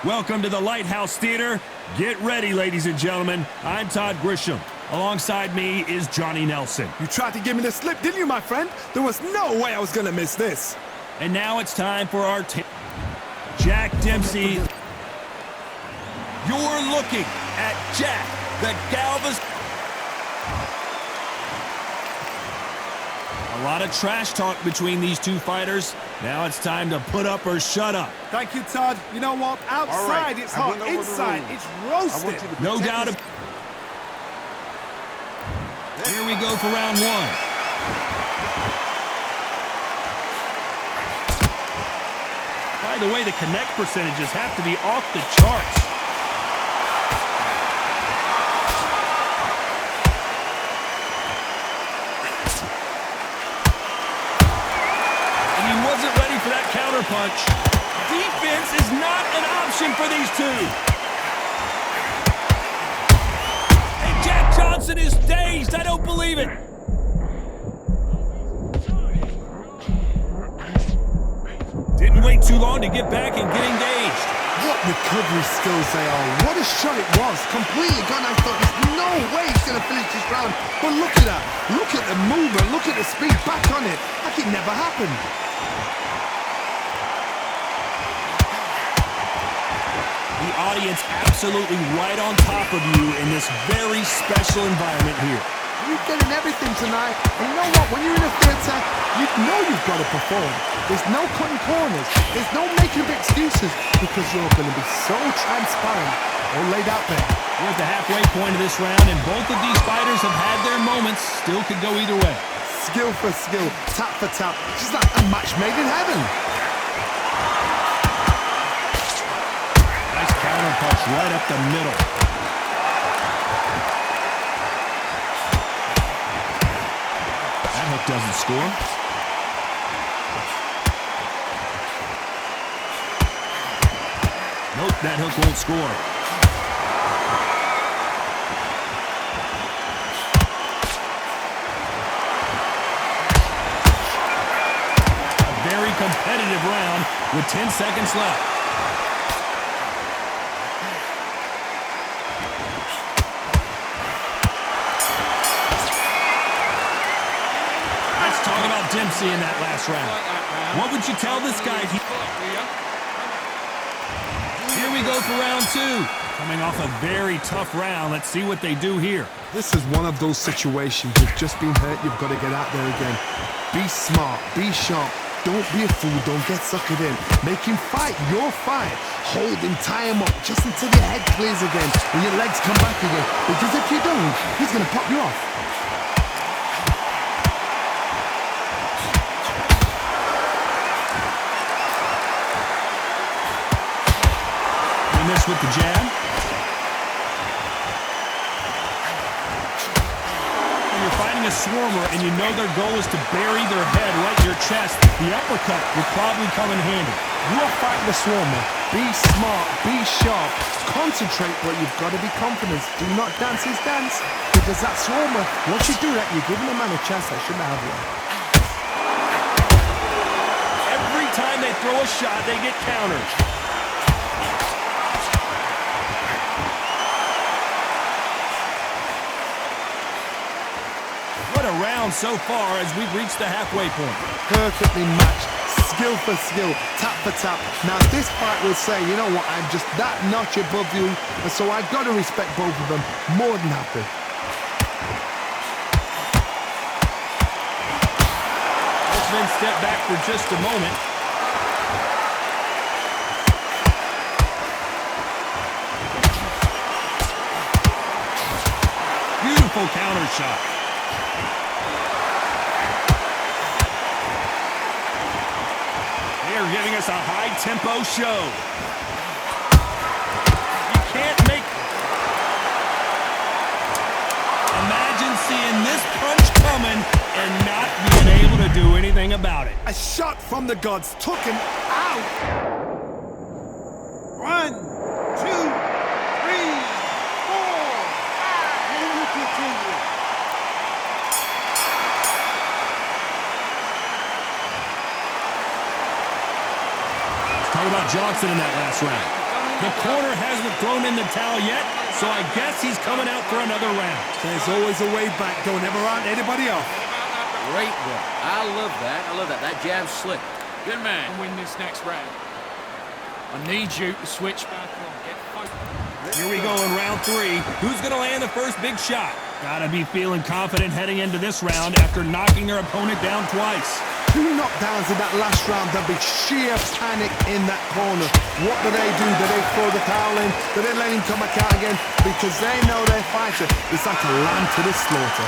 Welcome to the Lighthouse Theater. Get ready, ladies and gentlemen. I'm Todd Grisham. Alongside me is Johnny Nelson. You tried to give me the slip, didn't you, my friend? There was no way I was going to miss this. And now it's time for our Jack Dempsey. You're looking at Jack, the Galvez. A lot of trash talk between these two fighters. Now it's time to put up or shut up. Thank you, Todd. You know what? Outside, it's hot. Inside, it's roasted. No doubt. Here we go for round one. By the way, the connect percentages have to be off the charts. And he wasn't ready for that counter punch. Defense is not an option for these two. And Jack Johnson is dazed. I don't believe it. Didn't wait too long to get back and get engaged. What recovery skills they are. What a shot it was. Completely gone. I thought there's no way he's going to finish this round. But look at that. Look at the movement. Look at the speed. Back on it. Like it never happened. The audience absolutely right on top of you in this very special environment here. You're getting everything tonight. And you know what? When you're in a theatre, you know you've got to perform. There's no cutting corners. There's no making of excuses because you're going to be so transparent all laid out there. We're at the halfway point of this round, and both of these fighters have had their moments. Still could go either way. Skill for skill, tap for tap. Just like a match made in heaven. Nice counter punch right up the middle. That hook doesn't score. Nope, that hook won't score. A very competitive round with 10 seconds left. Let's talk about Dempsey in that last round. What would you tell this guy? Here we go for round two. Coming off a very tough round. Let's see what they do here. This is one of those situations. You've just been hurt. You've got to get out there again. Be smart. Be sharp. Don't be a fool. Don't get suckered in. Make him fight your fight. Hold him. Tie him up just until your head clears again and your legs come back again. Because if you don't, he's going to pop you off. This with the jab. When you're fighting a swarmer and you know their goal is to bury their head right in your chest, the uppercut would probably come in handy. You're fighting the swarmer. Be smart, be sharp, concentrate, but you've got to be confident. Do not dance his dance, because that swarmer, once you do that, you're giving a man a chance that shouldn't have one. Every time they throw a shot, they get countered. What a round so far as we've reached the halfway point. Perfectly matched, skill for skill, tap for tap. Now this fight will say, you know what, I'm just that notch above you, and so I've got to respect both of them more than happy. Let's then step back for just a moment. Beautiful counter shot. They're giving us a high-tempo show. You can't make... Imagine seeing this punch coming and not being able to do anything about it. A shot from the gods took him out. 1, 2, 3, 4. And we continue. Talk about Johnson in that last round. The corner hasn't thrown in the towel yet, so I guess he's coming out for another round. There's always a way back. Don't ever round anybody off. Great work. I love that. I love that. That jab's slick. Good man. And win this next round. I need you to switch back on. Get focused. Here we go in round 3. Who's going to land the first big shot? Gotta be feeling confident heading into this round after knocking their opponent down twice. 2 knockdowns in that last round. There'll be sheer panic in that corner. What do? Do they throw the towel in? Do they let him come back out again? Because they know their fighter is like a lamb to the slaughter.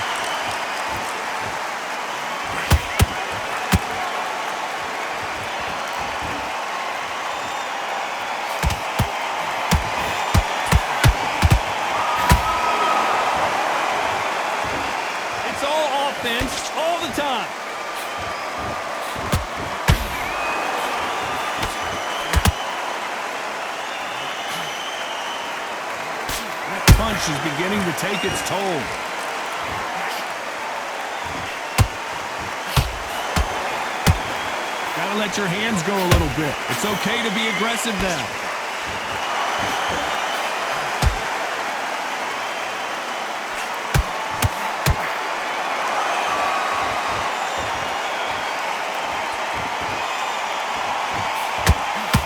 It's all offense all the time. Punch is beginning to take its toll. Gotta let your hands go a little bit. It's okay to be aggressive now.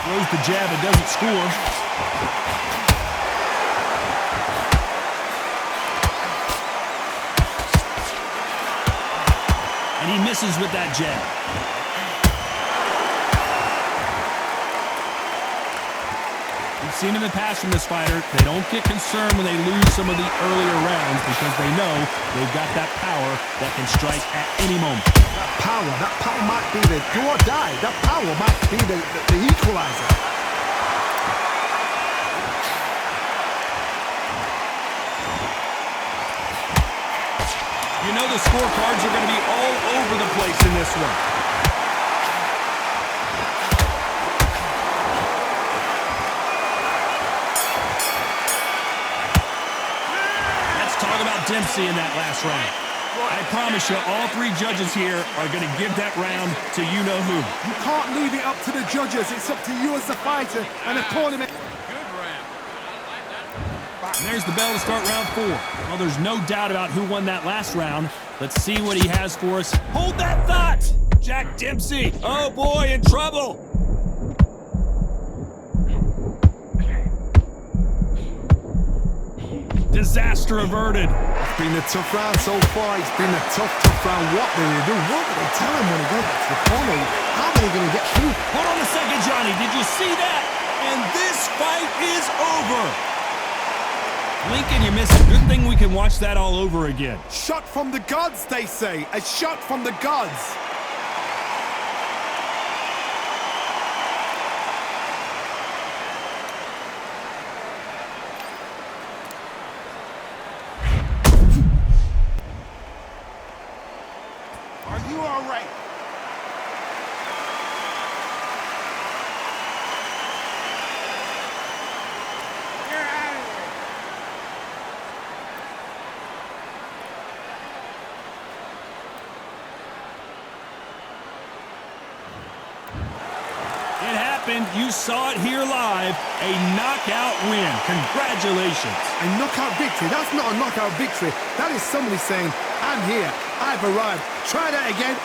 Throws the jab and doesn't score. And he misses with that jab. We've seen in the past from this fighter, they don't get concerned when they lose some of the earlier rounds because they know they've got that power that can strike at any moment. That power might be the do or die. That power might be the equalizer. You know the scorecards are going to be all over the place in this one. Let's talk about Dempsey in that last round. I promise you, all 3 judges here are going to give that round to you-know-who. You can't leave it up to the judges. It's up to you as the fighter and the cornerman. And there's the bell to start round 4. Well, there's no doubt about who won that last round. Let's see what he has for us. Hold that thought! Jack Dempsey, oh boy, in trouble! Disaster averted. It's been a tough round so far. It's been a tough round. What do they do? What do they tell him when he goes to the corner? How are they going to get through? Hold on a second, Johnny. Did you see that? And this fight is over. Lincoln, you missed it. Good thing we can watch that all over again. Shot from the gods, they say. A shot from the gods. Are you all right? You're out of there. It happened. You saw it here live. A knockout win. Congratulations. A knockout victory. That's not a knockout victory. That is somebody saying, I'm here. I've arrived. Try that again.